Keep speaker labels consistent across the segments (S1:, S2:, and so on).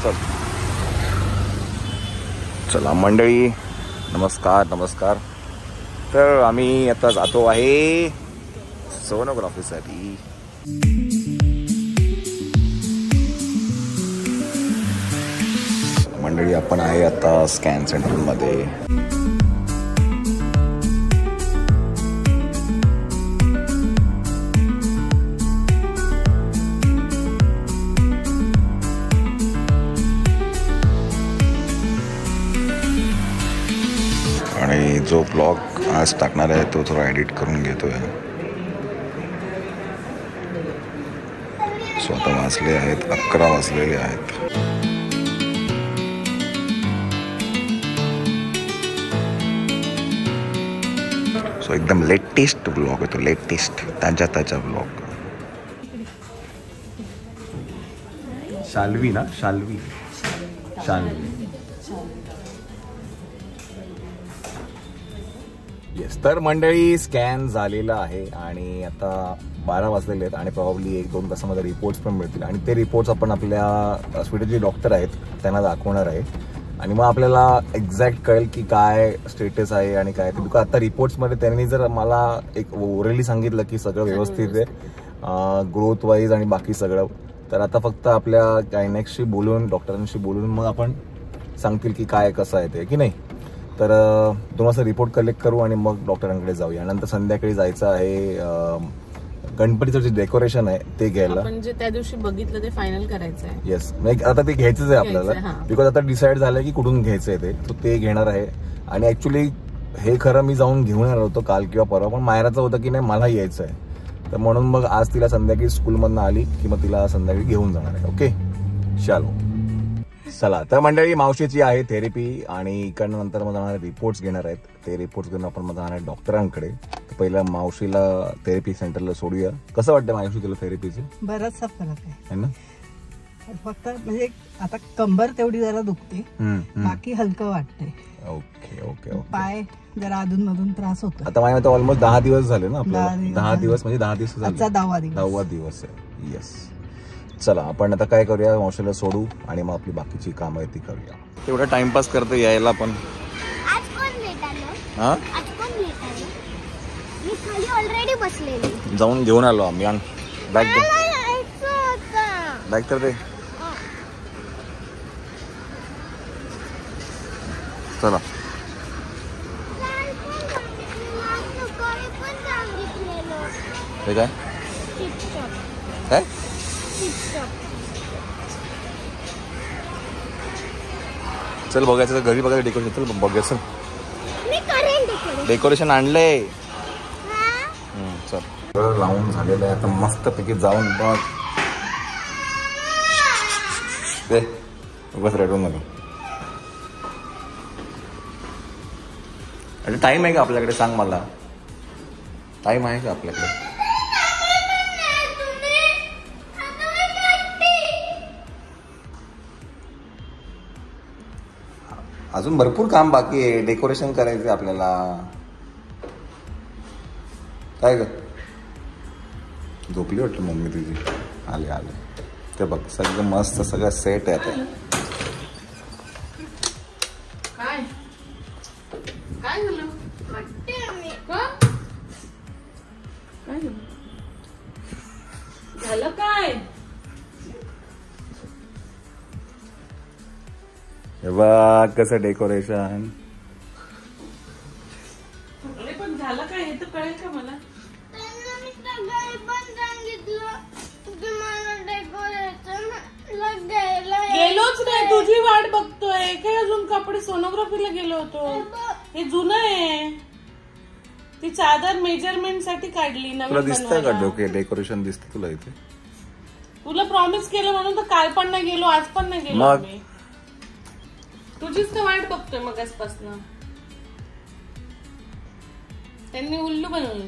S1: चल चला मंडळी, नमस्कार नमस्कार. तर आम्ही आता जातो आहे सोनोग्राफीसाठी. मंडळी आपण आहे आता स्कॅन सेंटरमध्ये. आणि जो ब्लॉग आज टाकणार आहे तो थोडा एडिट करून घेतोय. स्वतः वाजले आहेत 11 वाजलेले आहेत. सो एकदम लेटेस्ट ब्लॉग आहे तो, लेटेस्ट ताजा ब्लॉग. शाल्वी ना, शाल्वी. येस. तर मंडळी स्कॅन झालेला आहे आणि आता 12 वाजलेले आहेत आणि प्रॉब्ली 1-2 तासामध्ये रिपोर्ट्स पण मिळतील आणि ते रिपोर्ट्स आपण आपल्या हॉस्पिटलचे डॉक्टर आहेत त्यांना दाखवणार आहे आणि मग आपल्याला एक्झॅक्ट कळेल की काय स्टेटस आहे आणि काय. बिकॉज आता रिपोर्ट्समध्ये त्यांनी जर मला एक ओरली सांगितलं की सगळं व्यवस्थित आहे, ग्रोथ वाईज आणि बाकी सगळं, तर आता फक्त आपल्या गायनेकशी बोलून, डॉक्टरांशी बोलून मग आपण सांगतील की काय कसं आहे ते, की नाही. तर 2 वाजता रिपोर्ट कलेक्ट करू आणि मग डॉक्टरांकडे जाऊया. नंतर संध्याकाळी जायचं आहे गणपतीचं जे डेकोरेशन आहे ते घ्यायला.
S2: म्हणजे त्या दिवशी बघितलं ते फायनल करायचं आहे.
S1: येस, आता ते घ्यायचंच आहे आपल्याला, बिकॉज आता डिसाईड झालंय की कुठून घ्यायचंय ते घेणार आहे. आणि ऍक्च्युली हे खरं मी जाऊन घेऊन येणार होतो काल किंवा परवा, पण मायराचं होतं की नाही मला यायचं आहे, तर म्हणून मग आज तिला संध्याकाळी स्कूलमधनं आली की मग तिला संध्याकाळी घेऊन जाणार आहे. ओके चालो चला. तर मंडळी मावशीची आहे थेरपी आणि इकडनं नंतर मग जाणार रिपोर्ट्स घेणार आहेत. ते रिपोर्ट्स घेऊन आपण मग जाणार आहे डॉक्टरांकडे. तर पहिला मावशीला थेरपी सेंटरला सोडूया. कसं वाटतं मावशी तुला थेरपीचे?
S3: बराचसा फरक आहे
S1: ना.
S3: फक्त म्हणजे आता कंबर तेवढी जरा दुखते, बाकी हलकं वाटतंय.
S1: Okay okay.
S3: पाय जरा अधून मधून त्रास होतो.
S1: आता माझ्या ऑलमोस्ट 10 दिवस झाले ना आपल्याला. 10 दिवस म्हणजे 10 दिवस झाले. 10वा दिवस आहे. येस. चला आपण आता काय करूया, मावशीला सोडू आणि मग आपली बाकीची कामं आहे ती करूया. तेवढा टाइमपास करतो यायला पण. हा जाऊन घेऊन आलो आम्ही. बॅग तर दे. चला काय काय चल बघायचं घरी, बघायचं डेकोरेशन. चल बघायचं डेकोरेशन आणलंय. चल लावून झालेलं आहे आता मस्त पैकी जाऊन बघ. दे बस रेडून नका. अरे टाइम आहे का आपल्याकडे, सांग मला. टाइम आहे का आपल्याकडे? अजून भरपूर काम बाकी आहे, डेकोरेशन करायचं आपल्याला. काय ग झोपली वाटलं मम्मी तुझी? आले ते बघ सगळं मस्त, सगळं सेट आहे आता.
S2: झालं काय?
S1: हे बघ कसं डेकोरेशन.
S2: पण झालं काय हे तर कळेल का मला? गेलोच नाही, तुझी वाट बघतोय. काय अजून कपडे सोनोग्राफीला गेलो होतो. हे जुनं आहे. ती चादर मेजरमेंट साठी काढली
S1: तुला दिसतंय का डोके डेकोरेशन दिसतं तुला इथे?
S2: तुला प्रॉमिस केलं म्हणून तर काल पण नाही गेलो, आज पण नाही गेलो. मी तुझीच तर वाट बघतोय मग आजपासून. त्यांनी उल्लू बनवलं.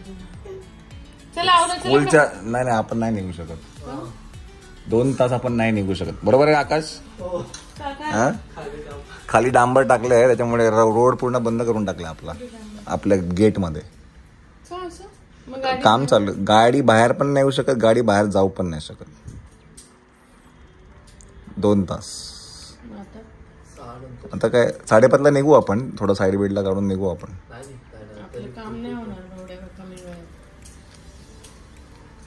S2: चला
S1: स्कूलच्या नाही आपण नाही निघू शकत. 2 तास आपण नाही निघू शकत. बरोबर आहे आकाश? खाली डांबर टाकलंय त्याच्यामुळे रोड पूर्ण बंद करून टाकला आपल्या गेट मध्ये. काम चालू. गाडी बाहेर पण नाही येऊ शकत, गाडी बाहेर जाऊ पण नाही शकत. 2 तास. आता काय 5:30ला निघू आपण, थोडं साईड बेडला काढून निघू आपण.
S2: आपलं काम नाही होणार एवढ्या कमी वेळात.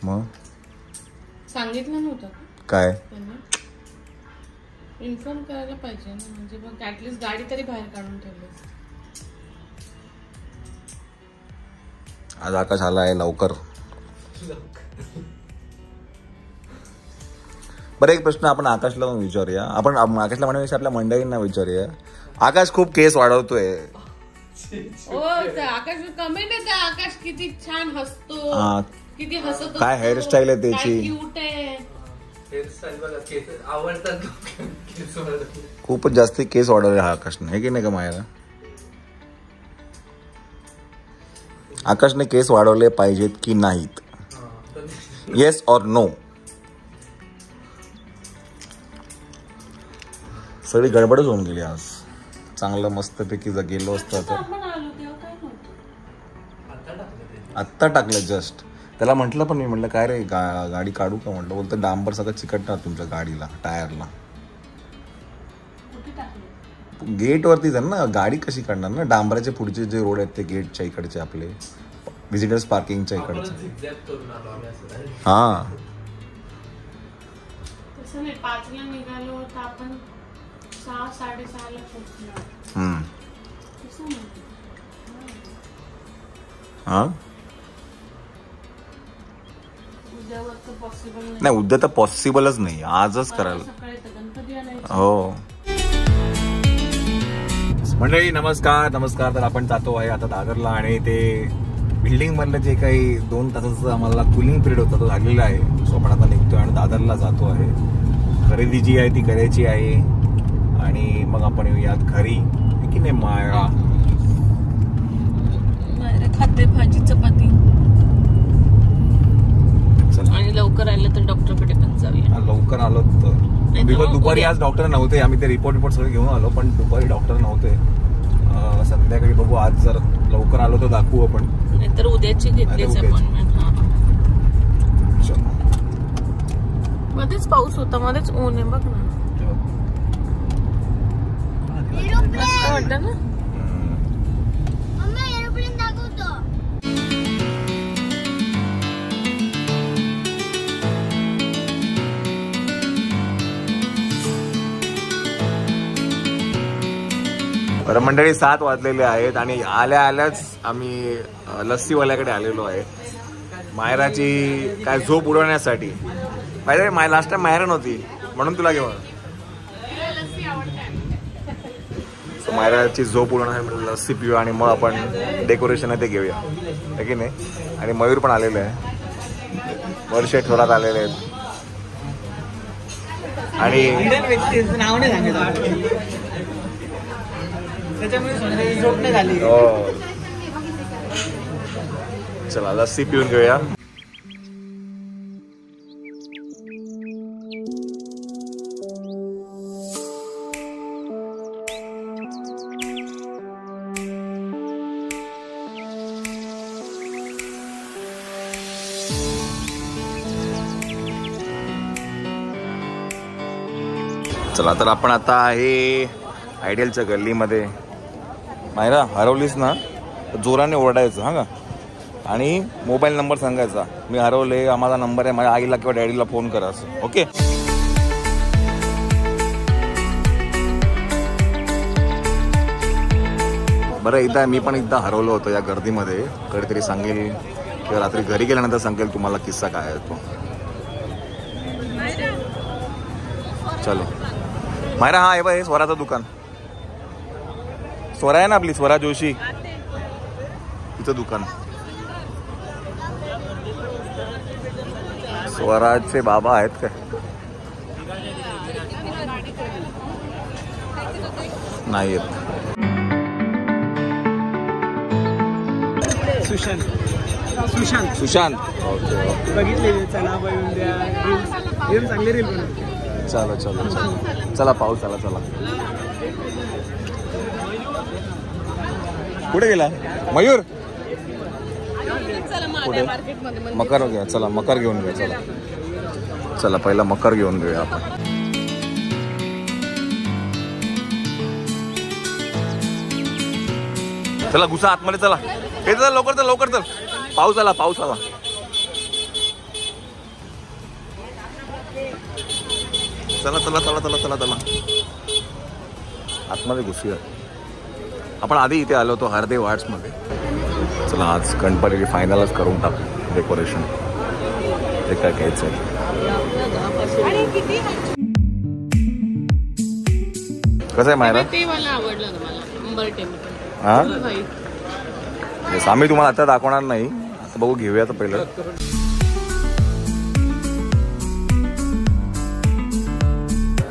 S1: मग
S2: सांगितलं नव्हतं
S1: काय
S2: त्यांनी, इन्फॉर्म करायला पाहिजे ना, म्हणजे मग ऍटलीस्ट गाडी तरी बाहेर काढून ठेवली.
S1: आज आकाश आला आहे लवकर. बरं एक प्रश्न आपण आकाशला विचारूया, आपण आकाशला म्हणण्यापेक्षा आपल्या मंडळींना विचारूया. आकाश खूप केस वाढवतोय.
S2: आकाश कमेंट येते, आकाश किती छान हसतो, किती हसतो,
S1: काय हेअरस्टाईल आहे त्याची,
S2: क्यूट आहे.
S1: खूपच जास्त केस वाढवले हा आकाशने, हे की नाही का मायरा? आकाशने केस वाढवले पाहिजेत की नाहीत? येस और नो? सगळी गडबडच होऊन गेली आज. चांगलं मस्तपैकी जर गेलो असतं तर. आत्ता टाकलं जस्ट. त्याला म्हटलं पण मी म्हटलं काय रे गाडी काढू का म्हटलं, बोलतं डांबर सगळं चिकटणार तुमच्या गाडीला, टायरला. गेट वरतीच आहे ना गाडी, कशी काढणार ना? डांबराचे पुढचे जे रोड आहेत ते गेटच्या इकडचे आपले व्हिजिटर्स पार्किंगच्या इकडचे. हा
S2: तसं नाही, 5ला निघालो होतो आपण, 6-6:30ला पोहोचलो.
S1: हा
S2: उद्यावरचं पॉसिबल नाही.
S1: नाही, उद्या तर पॉसिबलच नाही, आजच करायला.
S2: सकाळी तर गणपती आणायचे.
S1: हो मंडळी नमस्कार नमस्कार. तर आपण जातो आहे आता दादरला, आणि ते बिल्डिंग मधलं जे काही 2 तासाचं आम्हाला कुलिंग पिरियड होता तो झालेला आहे. सो आपण आता निघतोय आणि दादरला जातो आहे. खरेदी जी आहे ती करायची आहे, आणि मग आपण येऊयात घरी, की नाही मायरा?
S2: खाते भाजी चपाती, आणि लवकर आलं तर डॉक्टरकडे पण जाऊया.
S1: लवकर आलो तर दुपारी आज डॉक्टर नव्हते, आम्ही ते रिपोर्ट सगळे घेऊन आलो, पण दुपारी डॉक्टर नव्हते. संध्याकाळी बघू, आज जर लवकर आलो तर दाखवू आपण,
S2: नाहीतर उद्याची घेतलीच अपॉइंटमेंट. मध्येच पाऊस होता, मध्येच ऊन आहे बघ ना. वाटतं ना.
S1: बरं मंडळी 7 वाजलेले आहेत, आणि आल्या आल्याच आम्ही लस्सीवाल्याकडे आलेलो आहे. मायराची काय झोप उडवण्यासाठी. पाहिजे लास्ट टाइम मायरा नव्हती म्हणून तुला घेऊन, मायराची झोप उडवण्यासाठी लस्सी पिऊ, आणि मग आपण डेकोरेशन आहे ते घेऊया, है की नाही? आणि मयूर पण आलेले आहे, वर्ष ठोरात आलेले आहेत. आणि
S3: नाव नाही सांगितलं त्याच्यामुळे झोप नाही झाली.
S1: चला लस्सी पिऊन घेऊया. चला तर आपण आता आहे आयडियलच्या गल्लीमध्ये. मायरा हरवलीस ना तर जोराने ओरडायचं हा का, आणि मोबाईल नंबर सांगायचा, मी हरवले, माझा नंबर आहे, माझ्या आईला किंवा डॅडीला फोन करा, ओके? बरं एकदा मी पण एकदा हरवलो होतो या गर्दीमध्ये, कधीतरी सांगेल किंवा रात्री घरी गेल्यानंतर सांगेल तुम्हाला किस्सा काय आहे तो. चलो मायरा, हा आहे बघ स्वराचं दुकान. स्वरा आहे ना आपली, स्वरा जोशी, तिचं दुकान. स्वराजचे बाबा आहेत काय? नाही येत.
S3: सुशांत
S1: सुशांत, ओके.
S3: बघितले, चला रील चांगले रील बनवते.
S1: चला चला चला चला, पाऊस आला, चला. कुठे गेला मयूर? कुठे? मकर घ्या, चला मकर घेऊन घ्या. चला चला पहिला मकर घेऊन घेऊया आपण. चला घुसा आतमध्ये, चला हे चला लवकर चल लवकर चल, पाऊस आला पाऊस आला. चला चला चला चला चला चला आतमध्ये घुसूया. आपण आधी इथे आलो होतो हरदेव आर्ट्समध्ये. चला आज गणपती फायनलच करून टाकू डेकोरेशन. ते काय घ्यायचं कसं आहे मायरा?
S2: ते मला आवडलं मला.
S1: हा आम्ही तुम्हाला आता दाखवणार नाही, आता बघू घेऊया तर पहिलं.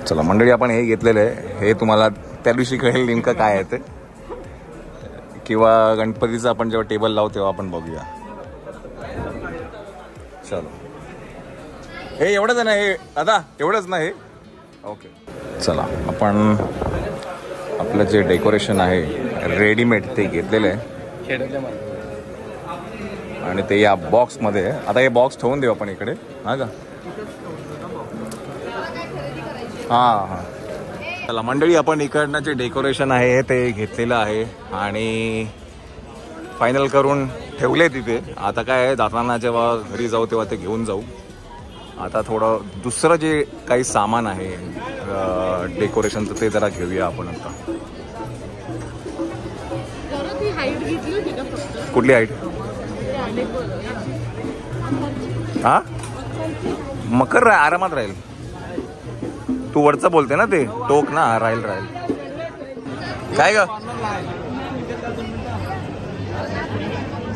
S1: चला मंडळी आपण हे घेतलेलं आहे, हे तुम्हाला त्या दिवशी कळेल नेमकं काय आहे ते, किंवा गणपतीचं आपण जेव्हा टेबल लावू तेव्हा आपण बघूया. चलो हे एवढंच आहे ना, हे आता एवढंच ना हे. ओके चला आपण आपलं जे डेकोरेशन आहे रेडीमेड ते घेतलेलं आहे आणि ते या बॉक्समध्ये आहे. आता हे बॉक्स ठेवून देऊ आपण इकडे. हा का? हां हां चला मंडळी आपण इकडनं जे डेकोरेशन आहे ते घेतलेलं आहे आणि फायनल करून ठेवले तिथे. आता काय आहे, जाताना जेव्हा घरी जाऊ तेव्हा ते घेऊन जाऊ. आता थोडं दुसरं जे काही सामान आहे डेकोरेशनचं ते जरा घेऊया आपण. आता कुठली हाईट? हा मकर आरामात राहील. तू वरचं बोलते ना ते टोक ना, राहील राहील. काय ग?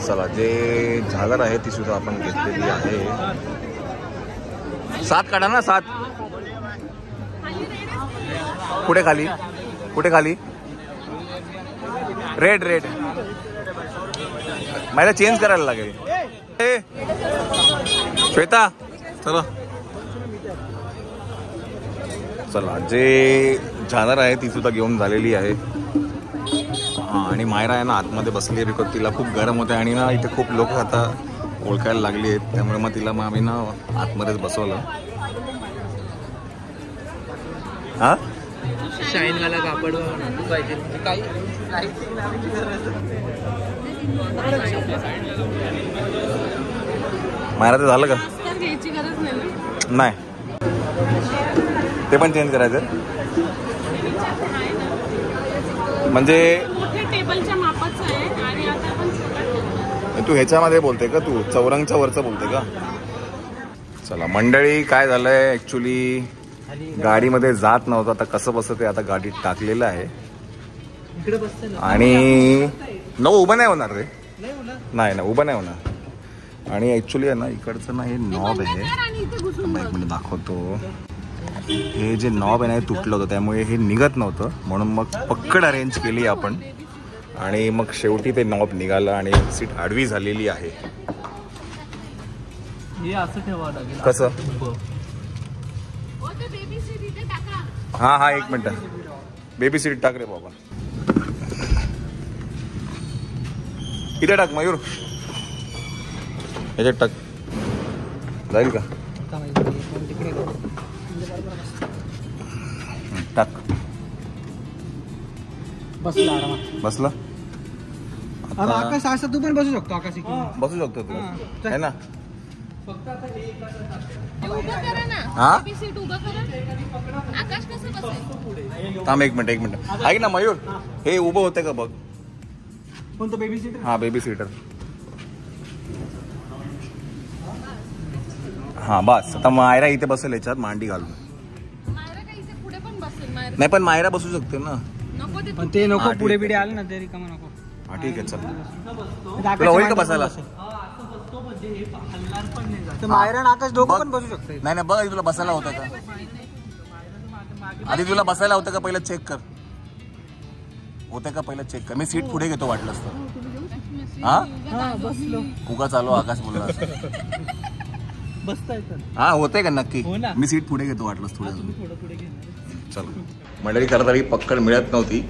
S1: चला जे झालर आहे ती सुद्धा आपण घेतलेली आहे. 7 काढा ना, 7 कुठे खाली, कुठे खाली? रेड रेड मला चेंज करायला लागेल. श्वेता चला चला जे झालर आहे ती सुद्धा घेऊन झालेली आहे. हां आणि मायरा आहे ना आतमध्ये बसली आहे, बिकॉज तिला खूप गरम होतं आणि ना इथे खूप लोक आता ओळखायला लागली आहेत, त्यामुळे मग तिला मग आम्ही ना आतमध्येच बसवलं. हा
S4: शाईन वाला कापड पाहिजे काही
S1: मायरा ते झालं का?
S2: घ्यायची गरज नाही.
S1: नाही ते पण चेंज करायचं म्हणजे
S2: टेबलच्या मापाचं आहे आणि आता आपण
S1: तू ह्याच्यामध्ये बोलते का? तू चौरंगच्या वरचं बोलते का? चला मंडळी काय झालंय, ऍक्च्युली गाडीमध्ये जात नव्हतं, आता कसं बसं ते आता गाडीत टाकलेलं आहे आणि उभं नाही होणार रे. नाही ना उभं नाही होणार. आणि ऍक्च्युली आहे ना इकडचं ना हे नॉब आहे, एक मिनिट दाखवतो. हे जे नॉब आहे ना तुटलं होतं, त्यामुळे हे निघत नव्हतं, म्हणून मग पक्कड अरेंज केली आपण आणि मग शेवटी ते नॉब निघालं आणि सीट आडवी झालेली आहे.
S4: हे असं ठेवावं लागेल.
S1: कसं? हा हा एक मिनिट, बेबी सीट टाक रे बाबा. इथे टाक मयूर, याच्यात टाक, जाईल का? टाक. बसला
S3: आकाश असं तू पण बसू शकतो. आकाश
S1: बसू शकतो तू आहे ना.
S2: हा
S1: थांब एक मिनिट ऐक ना मयूर, हे उभं होते का बघ.
S3: कोणतं बेबी सीटर?
S1: हा बेबी सीटर. हा बस आता मायरा इथे बसेल याच्यात मांडी घालून. नाही पण मायरा बसू शकते ना.
S3: पण ते नको पुढे बिडे आले ना तरी कमा नको.
S1: हा ठीक आहे चल. तुला होईल का बसायला?
S3: मायरा आकाश दोघं पण बसू शकते.
S1: नाही नाही बघ तुला बसायला होतं का? आधी तुला बसायला होतं का पहिलं चेक कर. होतं का पहिलं चेक कर. मी सीट पुढे घेतो वाटलं असतं. हा
S3: बसलो
S1: उगा चालू आकाश बोलला
S3: बसता येतं.
S1: हा होतंय का नक्की? मी सीट पुढे घेतो वाटलंच थोडं. चल मंडळी खरं तरी पक्कड मिळत नव्हती,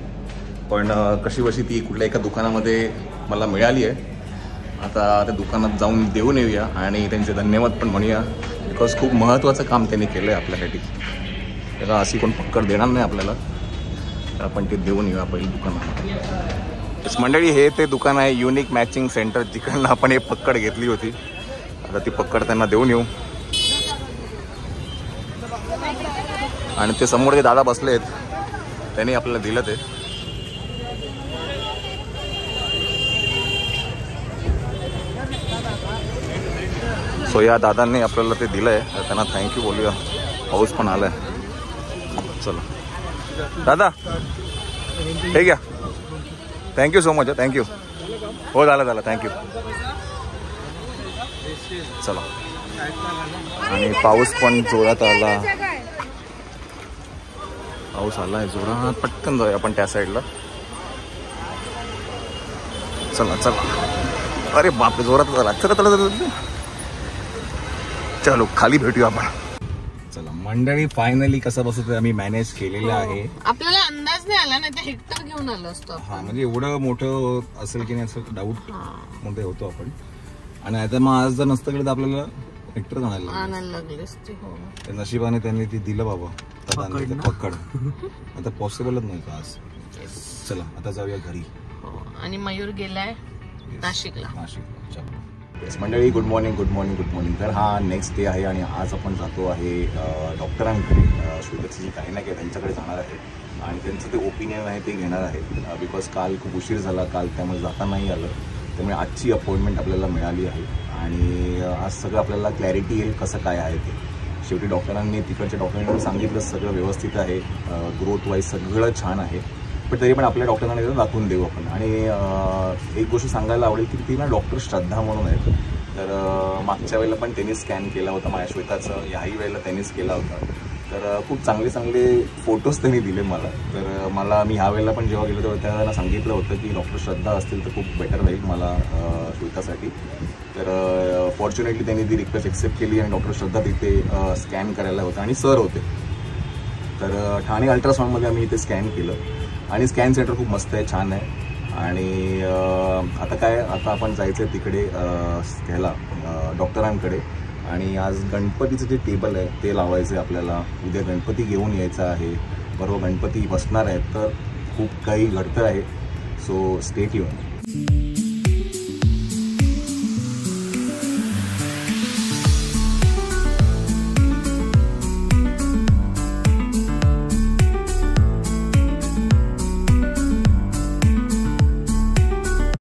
S1: पण कशी बशी ती कुठल्या एका दुकानामध्ये मला मिळाली आहे. आता त्या दुकानात जाऊन देऊन येऊया आणि त्यांचे धन्यवाद पण म्हणूया, बिकॉज खूप महत्त्वाचं काम त्यांनी केलं आहे आपल्यासाठी. त्याला अशी कोण पक्कड देणार नाही आपल्याला, तर आपण ते देऊन येऊया पहिली दुकानात. मंडळी हे ते दुकान आहे युनिक मॅचिंग सेंटर, जिकडनं आपण हे पक्कड घेतली होती. आता ती पक्कड त्यांना देऊन येऊ. आणि ते समोर जे दादा बसले आहेत त्यांनी आपल्याला दिलं ते. सो या दादांनी आपल्याला ते दिलंय, त्यांना थँक्यू बोलूया. पाऊस पण आलाय. चला दादा ठीक आहे, थँक्यू सो मच. थँक्यू. हो झालं थँक्यू. चला. आणि पाऊस पण जोरात आला. पाऊस आलाय जोरात. पटकन जाऊया आपण त्या साईडला. चला. अरे बापरे जोरात झाला. चला चलो खाली भेटूया आपण. चला मंडळी फायनली कसं बसत आम्ही मॅनेज केलेलं आहे.
S2: आपल्याला अंदाज नाही आला, नाही तर हेक्टर घेऊन आलो असतो.
S1: हा म्हणजे एवढं मोठं असेल की नाही असं डाऊट मध्ये होतो आपण. आणि आता मग आज जर नसतं केलं तर आपल्याला हेक्टर आणायला
S2: लागले असते.
S1: नशिबाने त्यांनी ती दिलं बाबा पकड. आता पॉसिबलच नाही का आज. चला आता जाऊया घरी.
S2: आणि मयूर गेलाय नाशिकला.
S1: मंडळी गुड मॉर्निंग. तर हा नेक्स्ट डे आहे आणि आज आपण जातो आहे डॉक्टरांकडे. श्वेताची काही ना काही त्यांच्याकडे जाणार आहे आणि त्यांचं ते ओपिनियन आहे ते घेणार आहे. बिकॉज काल खूप उशीर झाला काल, त्यामुळे जाता नाही आलं. त्यामुळे आजची अपॉइंटमेंट आपल्याला मिळाली आहे आणि आज सगळं आपल्याला क्लॅरिटी येईल कसं काय आहे ते. शेवटी डॉक्टरांनी तिकडच्या डॉक्टरांनी सांगितलं सगळं व्यवस्थित आहे, ग्रोथ वाईज सगळं छान आहे. पण तरी पण आपल्या डॉक्टरांना दाखवून देऊ आपण. आणि एक गोष्ट सांगायला आवडेल की ती ना डॉक्टर श्रद्धा म्हणून आहेत. तर मागच्या वेळेला पण त्यांनी स्कॅन केला होता माझ्या श्वेताचं, याही वेळेला त्यांनीच केला होता. तर खूप चांगले फोटोज त्यांनी दिले मला. तर मी ह्या वेळेला पण जेव्हा गेलो तेव्हा त्यांना सांगितलं होतं की डॉक्टर श्रद्धा असतील तर खूप बेटर राहील मला श्वेतासाठी. तर फॉर्च्युनेटली त्यांनी ती रिक्वेस्ट एक्सेप्ट केली आणि डॉक्टर श्रद्धा तिथे स्कॅन करायला होतं आणि सर होते. तर ठाणे अल्ट्रासाऊंडमध्ये आम्ही इथे स्कॅन केलं आणि स्कॅन सेंटर खूप मस्त आहे, छान आहे. आणि आता आपण जायचं आहे तिकडे ह्याला डॉक्टरांकडे. आणि आज गणपतीचं जे टेबल आहे ते लावायचं आहे आपल्याला. उद्या गणपती घेऊन यायचा आहे, बरोबर गणपती बसणार आहेत. तर खूप काही घडतं आहे. So stay tune.